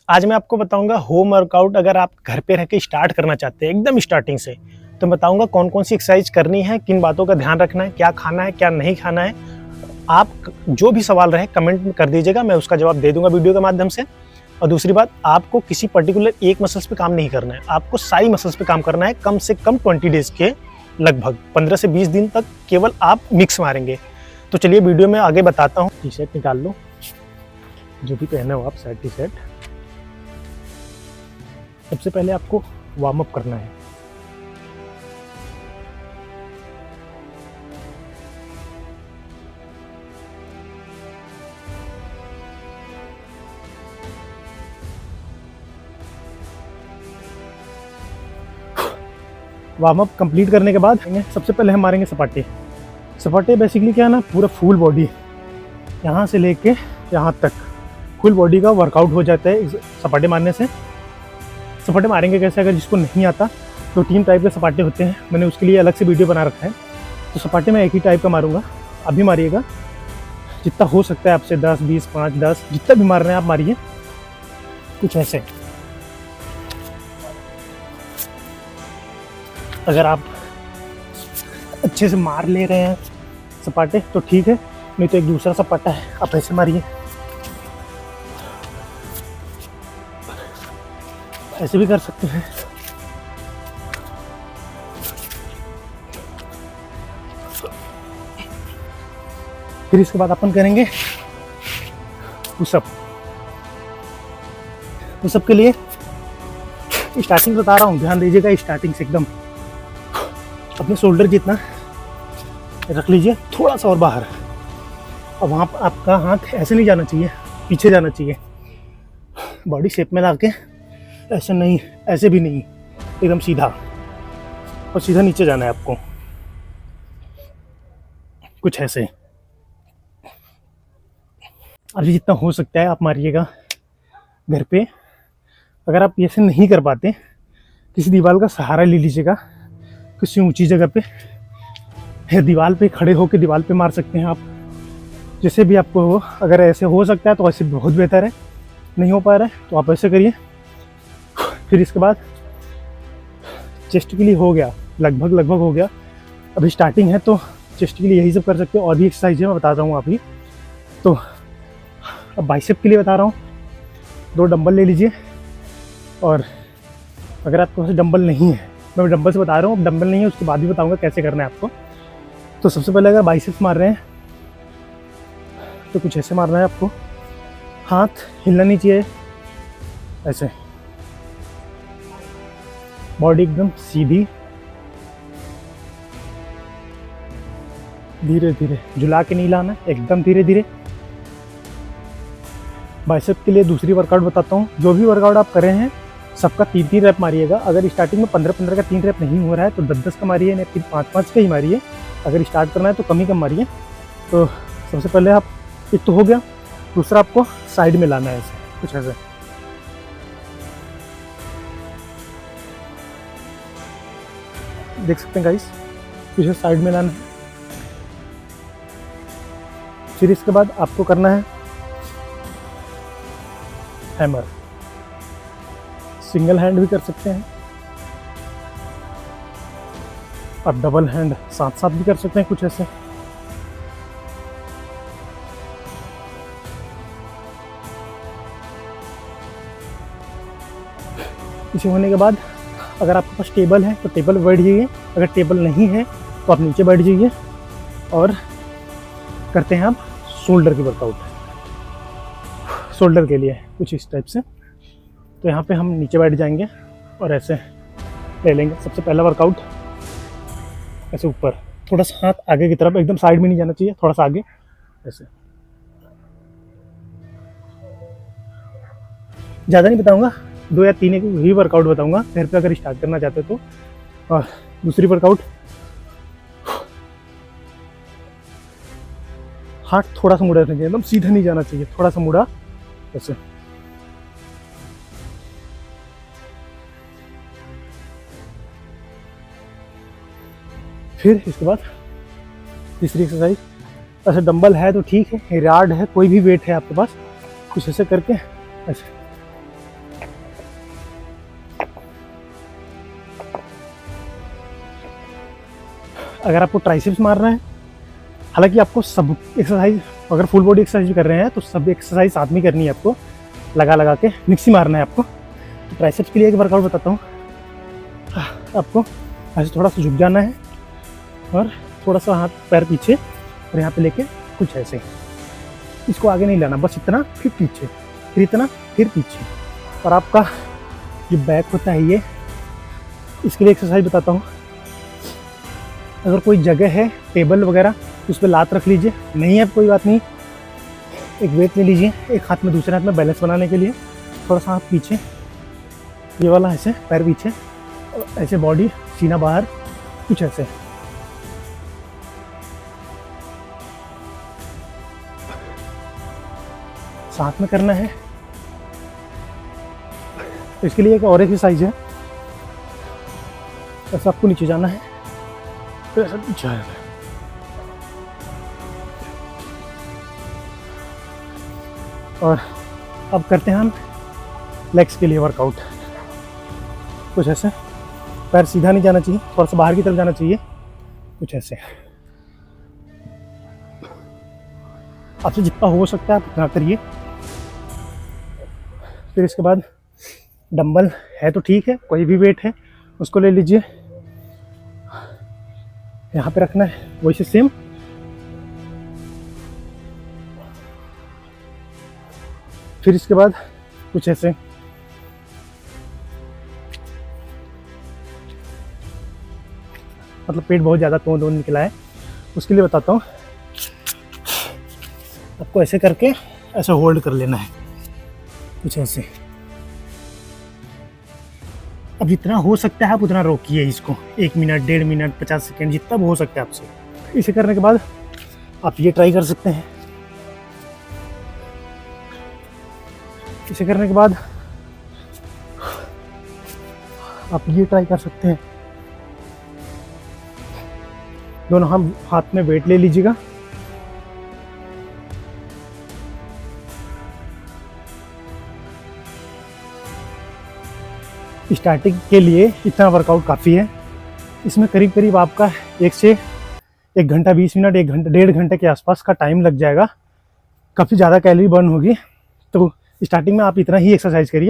आज मैं आपको बताऊंगा होम वर्कआउट अगर आप घर पे रह के स्टार्ट करना चाहते हैं एकदम स्टार्टिंग से, तो बताऊंगा कौन कौन सी एक्सरसाइज करनी है, किन बातों का ध्यान रखना है, क्या खाना है क्या नहीं खाना है। आप जो भी सवाल रहे कमेंट में कर दीजिएगा, मैं उसका जवाब दे दूंगा वीडियो के माध्यम से। और दूसरी बात, आपको किसी पर्टिकुलर एक मसल्स पे काम नहीं करना है, आपको सारी मसल्स पे काम करना है। कम से कम 20 डेज के लगभग 15 से 20 दिन तक केवल आप मिक्स मारेंगे। तो चलिए वीडियो में आगे बताता हूँ। टी शर्ट निकाल लो, जो भी पहने हो आप, शर्ट टी शर्ट। सबसे पहले आपको वार्म अप करना है। वार्म अप कंप्लीट करने के बाद सबसे पहले हम मारेंगे सपाटे। सपाटे बेसिकली क्या है ना, पूरा फुल बॉडी यहाँ से लेके यहाँ तक फुल बॉडी का वर्कआउट हो जाता है सपाटे मारने से। सपाटे मारेंगे कैसे, अगर जिसको नहीं आता तो 3 टाइप के सपाटे होते हैं, मैंने उसके लिए अलग से वीडियो बना रखा है। तो सपाटे मैं एक ही टाइप का मारूंगा, आप भी मारिएगा जितना हो सकता है आपसे, 10 20 5 10 जितना भी मार रहे हैं आप मारिए। कुछ ऐसे, अगर आप अच्छे से मार ले रहे हैं सपाटे तो ठीक है, नहीं तो एक दूसरा सपाटा है, आप ऐसे मारिए। ऐसे भी कर सकते हैं। फिर इसके बाद अपन करेंगे पुशअप। पुशअप के लिए स्टार्टिंग बता रहा हूँ, ध्यान दीजिएगा। स्टार्टिंग से एकदम अपने शोल्डर जितना रख लीजिए, थोड़ा सा और बाहर। और वहाँ पर आपका हाथ ऐसे नहीं जाना चाहिए, पीछे जाना चाहिए। बॉडी शेप में लाके, ऐसे नहीं, ऐसे भी नहीं, एकदम सीधा, और सीधा नीचे जाना है आपको। कुछ ऐसे। अभी जितना हो सकता है आप मारिएगा घर पे। अगर आप ऐसे नहीं कर पाते, किसी दीवार का सहारा ले लीजिएगा, किसी ऊंची जगह पे या दीवार पे खड़े होकर दीवार पे मार सकते हैं आप, जैसे भी आपको हो। अगर ऐसे हो सकता है तो ऐसे बहुत बेहतर है, नहीं हो पा रहा है तो आप ऐसे करिए। फिर इसके बाद चेस्ट के लिए हो गया, लगभग हो गया। अभी स्टार्टिंग है तो चेस्ट के लिए यही सब कर सकते हो, और भी एक्सरसाइज है मैं बताता हूँ अभी। तो अब बाइसेप के लिए बता रहा हूँ, 2 डंबल ले लीजिए। और अगर आपके पास डंबल नहीं है, मैं डंबल से बता रहा हूँ, अब डंबल नहीं है उसके बाद भी बताऊँगा कैसे करना है आपको। तो सबसे पहले अगर बाइसेप्स मार रहे हैं तो कुछ ऐसे मारना है आपको, हाथ हिलना नहीं चाहिए, ऐसे। बॉडी एकदम सीधी, धीरे धीरे, झुला के नहीं लाना, एकदम धीरे धीरे। बाइसेप के लिए दूसरी वर्कआउट बताता हूँ। जो भी वर्कआउट आप कर रहे हैं सबका 3-3 रैप मारिएगा। अगर स्टार्टिंग में 15-15 का 3 रैप नहीं हो रहा है तो 10-10 का मारिए, नहीं फिर 5-5 का ही मारिए। अगर स्टार्ट करना है तो कम ही कम मारिए। तो सबसे पहले आप, एक तो हो गया, दूसरा आपको साइड में लाना है, ऐसे कुछ ऐसे। देख सकते हैं गाइस, पीछे साइड में लाना है। फिर इसके बाद आपको करना है हैमर। सिंगल हैंड भी कर सकते हैं, और डबल हैंड साथ साथ भी कर सकते हैं, कुछ ऐसे। इसे होने के बाद अगर आपके पास टेबल है तो टेबल बैठ जाइए, अगर टेबल नहीं है तो आप नीचे बैठ जाइए। और करते हैं आप शोल्डर की वर्कआउट। शोल्डर के लिए कुछ इस टाइप से। तो यहाँ पे हम नीचे बैठ जाएंगे और ऐसे ले लेंगे। सबसे पहला वर्कआउट ऐसे ऊपर, थोड़ा सा हाथ आगे की तरफ, एकदम साइड में नहीं जाना चाहिए, थोड़ा सा आगे ऐसे। ज़्यादा नहीं बताऊंगा, 2 या 3 ही वर्कआउट बताऊंगा घर पे अगर स्टार्ट करना चाहते हो तो। और दूसरी वर्कआउट, हाथ थोड़ा सा मुड़ा रखना चाहिए, एकदम सीधा नहीं जाना चाहिए, थोड़ा सा मुड़ा ऐसे। फिर इसके बाद तीसरी एक्सरसाइज, ऐसे डंबल है तो ठीक है, राड है, कोई भी वेट है आपके पास, कुछ ऐसे करके ऐसे अगर आपको ट्राइसेप्स मारना है, हालांकि आपको सब एक्सरसाइज, अगर फुल बॉडी एक्सरसाइज कर रहे हैं तो सब एक्सरसाइज साथ में करनी है आपको, लगा लगा के मिक्स ही मारना है आपको। तो ट्राइसेप्स के लिए एक वर्कआउट बताता हूँ। आपको ऐसे थोड़ा सा झुक जाना है और थोड़ा सा हाथ पैर पीछे और यहाँ पे लेके कुछ ऐसे, इसको आगे नहीं लाना, बस इतना, फिर पीछे, फिर इतना, फिर पीछे। और आपका जो बैक होता है ये, इसके लिए एक्सरसाइज बताता हूँ। अगर कोई जगह है टेबल वगैरह तो उस पर लात रख लीजिए, नहीं है कोई बात नहीं, एक वेट ले लीजिए, एक हाथ में दूसरे हाथ में बैलेंस बनाने के लिए थोड़ा सा हाथ पीछे, ये वाला ऐसे पैर पीछे, और ऐसे बॉडी सीना बाहर, कुछ ऐसे। साथ में करना है। तो इसके लिए एक और एक्सरसाइज है, ऐसा आपको नीचे जाना है, फिर ऐसा नीचे आना है। और अब करते हैं हम लेग्स के लिए वर्कआउट। कुछ ऐसे, पैर सीधा नहीं जाना चाहिए, थोड़ा सा बाहर की तरफ जाना चाहिए, कुछ ऐसे। आपसे जितना हो सकता है आप उतना करिए। फिर इसके बाद डंबल है तो ठीक है, कोई भी वेट है उसको ले लीजिए, यहाँ पे रखना है, वैसे सेम। फिर इसके बाद कुछ ऐसे, मतलब पेट बहुत ज़्यादा तोड़ निकला है, उसके लिए बताता हूँ। आपको ऐसे करके ऐसे होल्ड कर लेना है, कुछ ऐसे। अब जितना हो सकता है आप उतना रोकिए इसको, 1 मिनट, 1.5 मिनट, 50 सेकेंड, जितना हो सकता है आपसे। इसे करने के बाद आप ये ट्राई कर सकते हैं। इसे करने के बाद आप ये ट्राई कर सकते हैं। दोनों हम हाथ में वेट ले लीजिएगा, स्टार्टिंग के लिए इतना वर्कआउट काफ़ी है। इसमें करीब करीब आपका 1 से 1 घंटा 20 मिनट, 1 घंटा 1.5 घंटे के आसपास का टाइम लग जाएगा। काफ़ी ज़्यादा कैलोरी बर्न होगी। तो स्टार्टिंग में आप इतना ही एक्सरसाइज करिए।